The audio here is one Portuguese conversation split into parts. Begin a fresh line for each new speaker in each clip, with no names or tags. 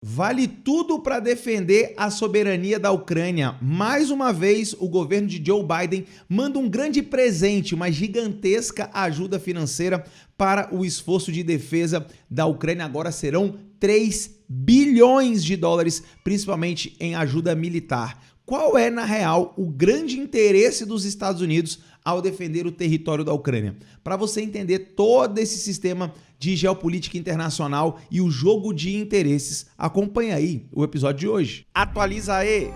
Vale tudo para defender a soberania da Ucrânia. Mais uma vez, o governo de Joe Biden manda um grande presente, uma gigantesca ajuda financeira para o esforço de defesa da Ucrânia. Agora serão 3 bilhões de dólares, principalmente em ajuda militar. Qual é, na real, o grande interesse dos Estados Unidos ao defender o território da Ucrânia? Para você entender todo esse sistema de geopolítica internacional e o jogo de interesses, acompanha aí o episódio de hoje. Atualiza aí!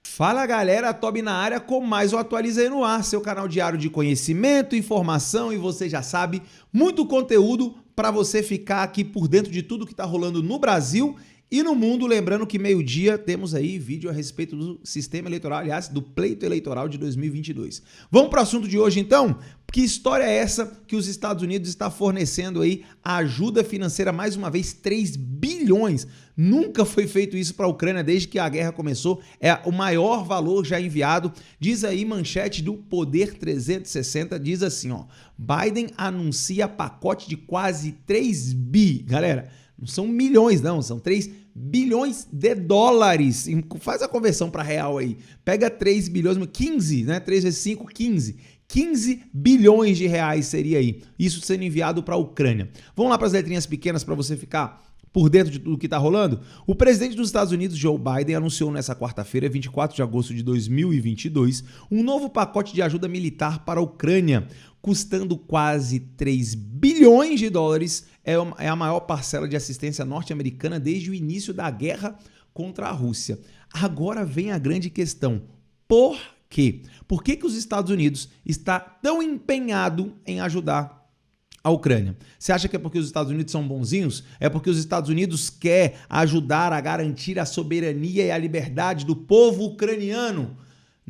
Fala galera, Toby na área com mais o Atualiza aí no ar, seu canal diário de conhecimento, informação e você já sabe, muito conteúdo para você ficar aqui por dentro de tudo que está rolando no Brasil e no mundo. Lembrando que meio-dia temos aí vídeo a respeito do sistema eleitoral, aliás, do pleito eleitoral de 2022. Vamos para o assunto de hoje então? Que história é essa que os Estados Unidos está fornecendo aí a ajuda financeira, mais uma vez, 3 bilhões? Nunca foi feito isso para a Ucrânia desde que a guerra começou. É o maior valor já enviado. Diz aí manchete do Poder 360, diz assim, ó: Biden anuncia pacote de quase 3 bi. Galera, não são milhões não, são 3 bilhões de dólares. Faz a conversão para real aí. Pega 3 bilhões, 15, né? 3 vezes 5, 15. 15 bilhões de reais seria aí. Isso sendo enviado para a Ucrânia. Vamos lá para as letrinhas pequenas para você ficar por dentro de tudo que está rolando? O presidente dos Estados Unidos, Joe Biden, anunciou nessa quarta-feira, 24 de agosto de 2022, um novo pacote de ajuda militar para a Ucrânia, custando quase 3 bilhões de dólares. É a maior parcela de assistência norte-americana desde o início da guerra contra a Rússia. Agora vem a grande questão. Por quê? Por que os Estados Unidos está tão empenhado em ajudar a Ucrânia? Você acha que é porque os Estados Unidos são bonzinhos? É porque os Estados Unidos quer ajudar a garantir a soberania e a liberdade do povo ucraniano?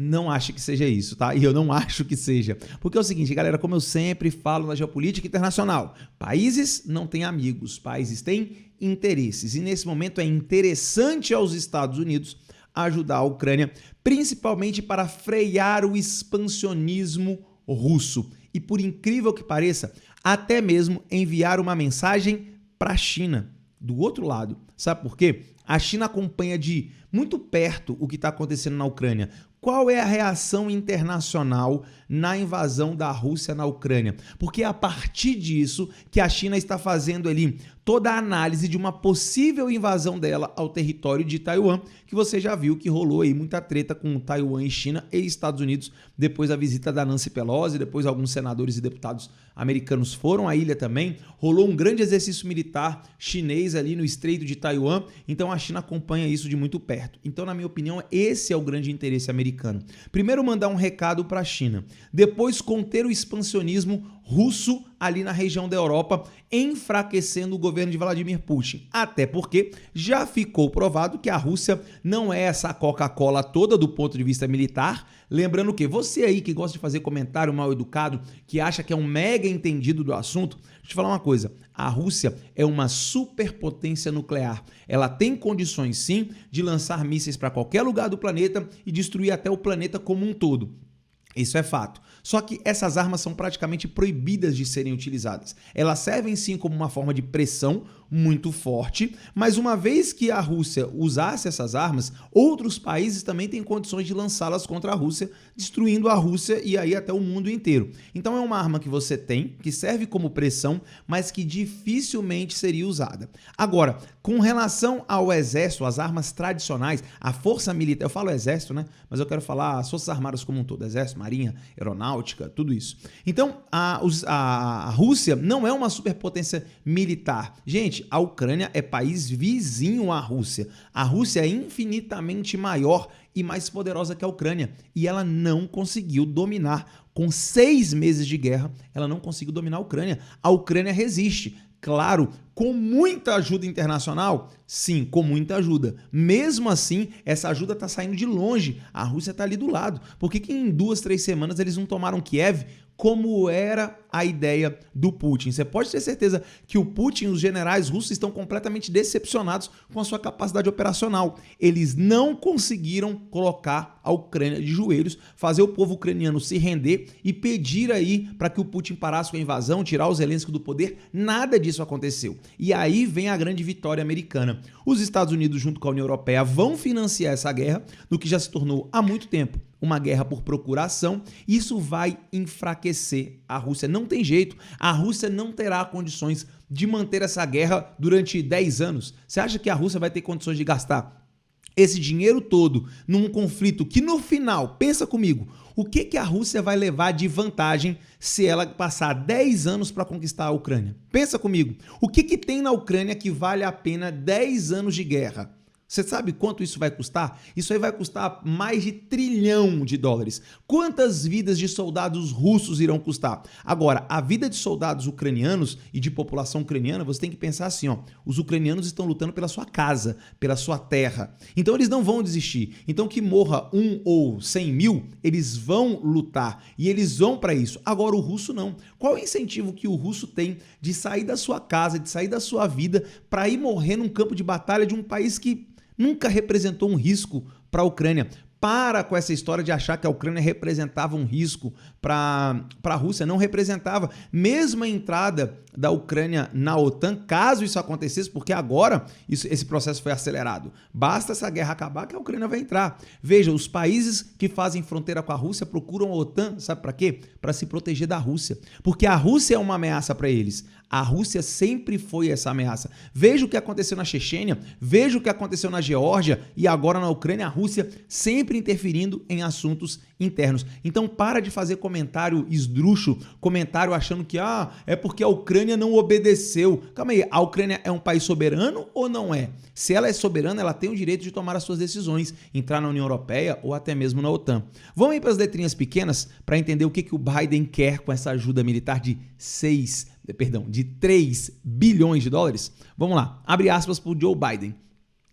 Não acho que seja isso, tá? E eu não acho que seja. Porque é o seguinte, galera, como eu sempre falo na geopolítica internacional, países não têm amigos, países têm interesses. E nesse momento é interessante aos Estados Unidos ajudar a Ucrânia, principalmente para frear o expansionismo russo. E por incrível que pareça, até mesmo enviar uma mensagem para a China. Do outro lado, sabe por quê? A China acompanha de muito perto o que está acontecendo na Ucrânia. Qual é a reação internacional na invasão da Rússia na Ucrânia? Porque é a partir disso que a China está fazendo ali toda a análise de uma possível invasão dela ao território de Taiwan, que você já viu que rolou aí muita treta com Taiwan e China e Estados Unidos depois da visita da Nancy Pelosi, depois alguns senadores e deputados americanos foram à ilha também, rolou um grande exercício militar chinês ali no Estreito de Taiwan, então a China acompanha isso de muito perto. Então, na minha opinião, esse é o grande interesse americano. Primeiro, mandar um recado para a China, depois conter o expansionismo russo ali na região da Europa, enfraquecendo o governo de Vladimir Putin. Até porque já ficou provado que a Rússia não é essa Coca-Cola toda do ponto de vista militar. Lembrando que você aí que gosta de fazer comentário mal educado, que acha que é um mega entendido do assunto, deixa eu te falar uma coisa, a Rússia é uma superpotência nuclear. Ela tem condições sim de lançar mísseis para qualquer lugar do planeta e destruir até o planeta como um todo. Isso é fato. Só que essas armas são praticamente proibidas de serem utilizadas. Elas servem sim como uma forma de pressão muito forte, mas uma vez que a Rússia usasse essas armas, outros países também têm condições de lançá-las contra a Rússia, destruindo a Rússia e aí até o mundo inteiro. Então é uma arma que você tem, que serve como pressão, mas que dificilmente seria usada. Agora, com relação ao exército, as armas tradicionais, a força militar, eu falo exército, né? Mas eu quero falar as forças armadas como um todo, exército, marinha, aeronáutica, tudo isso. Então, a Rússia não é uma superpotência militar. Gente, a Ucrânia é país vizinho à Rússia. A Rússia é infinitamente maior e mais poderosa que a Ucrânia. E ela não conseguiu dominar. Com 6 meses de guerra, ela não conseguiu dominar a Ucrânia. A Ucrânia resiste. Claro, com muita ajuda internacional? Sim, com muita ajuda. Mesmo assim, essa ajuda está saindo de longe. A Rússia está ali do lado. Por que em 2, 3 semanas eles não tomaram Kiev como era a ideia do Putin. Você pode ter certeza que o Putin e os generais russos estão completamente decepcionados com a sua capacidade operacional. Eles não conseguiram colocar a Ucrânia de joelhos, fazer o povo ucraniano se render e pedir aí para que o Putin parasse com a invasão, tirar o Zelensky do poder. Nada disso aconteceu. E aí vem a grande vitória americana. Os Estados Unidos, junto com a União Europeia, vão financiar essa guerra, no que já se tornou há muito tempo uma guerra por procuração. Isso vai enfraquecer a Rússia. Não tem jeito. A Rússia não terá condições de manter essa guerra durante 10 anos. Você acha que a Rússia vai ter condições de gastar esse dinheiro todo num conflito que no final, pensa comigo, o que a Rússia vai levar de vantagem se ela passar 10 anos para conquistar a Ucrânia? Pensa comigo, o que tem na Ucrânia que vale a pena 10 anos de guerra? Você sabe quanto isso vai custar? Isso aí vai custar mais de $1 trilhão. Quantas vidas de soldados russos irão custar? Agora, a vida de soldados ucranianos e de população ucraniana, você tem que pensar assim, ó, os ucranianos estão lutando pela sua casa, pela sua terra. Então eles não vão desistir. Então que morra 1 ou 100 mil, eles vão lutar e eles vão para isso. Agora o russo não. Qual é o incentivo que o russo tem de sair da sua casa, de sair da sua vida para ir morrer num campo de batalha de um país que nunca representou um risco para a Ucrânia? Para com essa história de achar que a Ucrânia representava um risco para a Rússia. Não representava. Mesmo a entrada da Ucrânia na OTAN, caso isso acontecesse, porque agora esse processo foi acelerado. Basta essa guerra acabar que a Ucrânia vai entrar. Veja, os países que fazem fronteira com a Rússia procuram a OTAN, sabe para quê? Para se proteger da Rússia. Porque a Rússia é uma ameaça para eles. A Rússia sempre foi essa ameaça. Veja o que aconteceu na Chechênia, veja o que aconteceu na Geórgia e agora na Ucrânia, a Rússia sempre interferindo em assuntos internos. Então para de fazer comentário esdrúxulo, comentário achando que é porque a Ucrânia não obedeceu. Calma aí, a Ucrânia é um país soberano ou não é? Se ela é soberana, ela tem o direito de tomar as suas decisões, entrar na União Europeia ou até mesmo na OTAN. Vamos aí para as letrinhas pequenas para entender o que o Biden quer com essa ajuda militar de 3 bilhões de dólares? Vamos lá, abre aspas para o Joe Biden.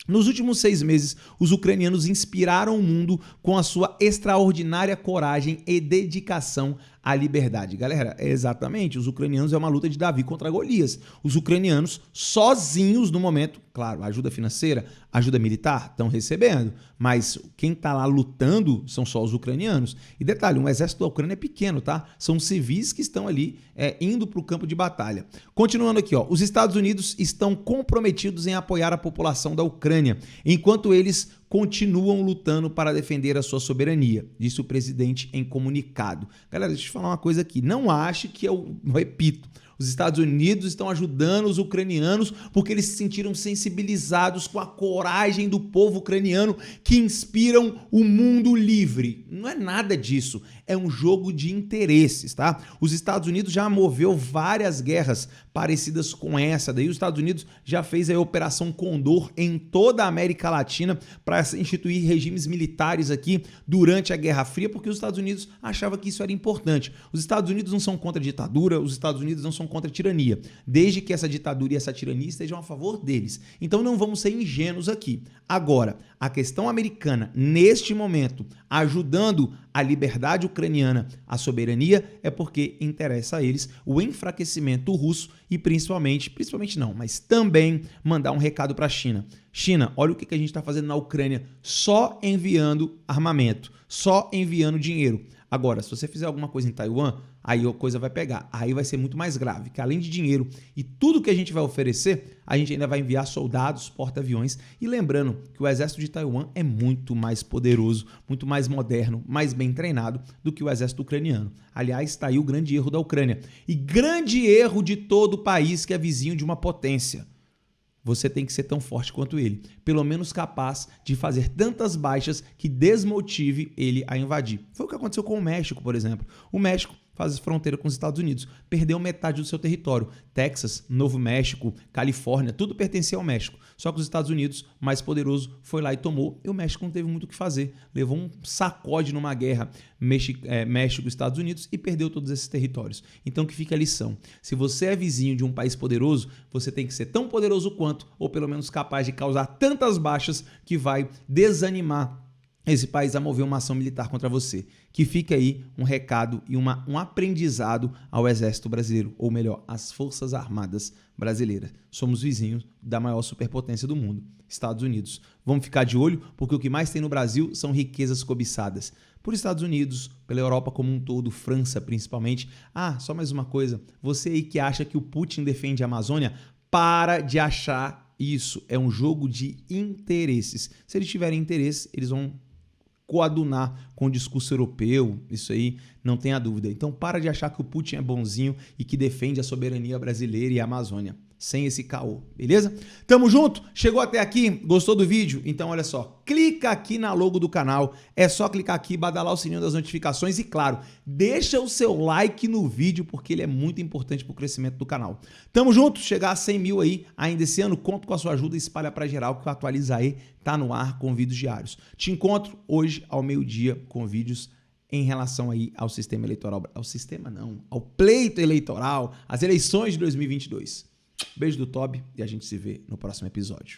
Nos últimos 6 meses, os ucranianos inspiraram o mundo com a sua extraordinária coragem e dedicação à liberdade. Galera, exatamente, os ucranianos é uma luta de Davi contra Golias. Os ucranianos sozinhos no momento, claro, ajuda financeira, ajuda militar, estão recebendo, mas quem está lá lutando são só os ucranianos. E detalhe, o exército da Ucrânia é pequeno, tá? São civis que estão ali indo para o campo de batalha. Continuando aqui, ó, os Estados Unidos estão comprometidos em apoiar a população da Ucrânia, enquanto eles continuam lutando para defender a sua soberania, disse o presidente em comunicado. Galera, deixa eu te falar uma coisa aqui. Não ache que eu repito. Os Estados Unidos estão ajudando os ucranianos porque eles se sentiram sensibilizados com a coragem do povo ucraniano que inspiram o mundo livre. Não é nada disso. É um jogo de interesses, tá? Os Estados Unidos já moveu várias guerras parecidas com essa. Daí os Estados Unidos já fez a Operação Condor em toda a América Latina para instituir regimes militares aqui durante a Guerra Fria, porque os Estados Unidos achavam que isso era importante. Os Estados Unidos não são contra a ditadura, os Estados Unidos não são contra a tirania, desde que essa ditadura e essa tirania estejam a favor deles. Então não vamos ser ingênuos aqui. Agora, a questão americana, neste momento, ajudando a liberdade ucraniana, a soberania, é porque interessa a eles o enfraquecimento russo e principalmente não, mas também mandar um recado para a China. China, olha o que a gente está fazendo na Ucrânia, só enviando armamento, só enviando dinheiro. Agora, se você fizer alguma coisa em Taiwan, aí a coisa vai pegar. Aí vai ser muito mais grave, que além de dinheiro e tudo que a gente vai oferecer, a gente ainda vai enviar soldados, porta-aviões. E lembrando que o exército de Taiwan é muito mais poderoso, muito mais moderno, mais bem treinado do que o exército ucraniano. Aliás, está aí o grande erro da Ucrânia. E grande erro de todo o país que é vizinho de uma potência. Você tem que ser tão forte quanto ele, pelo menos capaz de fazer tantas baixas que desmotive ele a invadir. Foi o que aconteceu com o México, por exemplo. O México faz fronteira com os Estados Unidos, perdeu metade do seu território. Texas, Novo México, Califórnia, tudo pertencia ao México. Só que os Estados Unidos, mais poderoso, foi lá e tomou, e o México não teve muito o que fazer. Levou um sacode numa guerra México e Estados Unidos e perdeu todos esses territórios. Então que fica a lição. Se você é vizinho de um país poderoso, você tem que ser tão poderoso quanto, ou pelo menos capaz de causar tantas baixas que vai desanimar esse país a mover uma ação militar contra você. Que fique aí um recado e um aprendizado ao Exército Brasileiro, ou melhor, às Forças Armadas Brasileiras. Somos vizinhos da maior superpotência do mundo, Estados Unidos. Vamos ficar de olho, porque o que mais tem no Brasil são riquezas cobiçadas por Estados Unidos, pela Europa como um todo, França principalmente. Ah, só mais uma coisa, você aí que acha que o Putin defende a Amazônia, para de achar isso. É um jogo de interesses. Se eles tiverem interesse, eles vão coadunar com o discurso europeu, isso aí não tenha dúvida. Então para de achar que o Putin é bonzinho e que defende a soberania brasileira e a Amazônia. Sem esse caô, beleza? Tamo junto? Chegou até aqui? Gostou do vídeo? Então olha só, clica aqui na logo do canal, é só clicar aqui, badalar o sininho das notificações e claro, deixa o seu like no vídeo porque ele é muito importante pro crescimento do canal. Tamo junto? Chegar a 100 mil aí ainda esse ano, conto com a sua ajuda e espalha pra geral que o Atualiza aí tá no ar com vídeos diários. Te encontro hoje ao meio-dia com vídeos em relação aí ao sistema eleitoral, ao pleito eleitoral, às eleições de 2022. Beijo do Toby e a gente se vê no próximo episódio.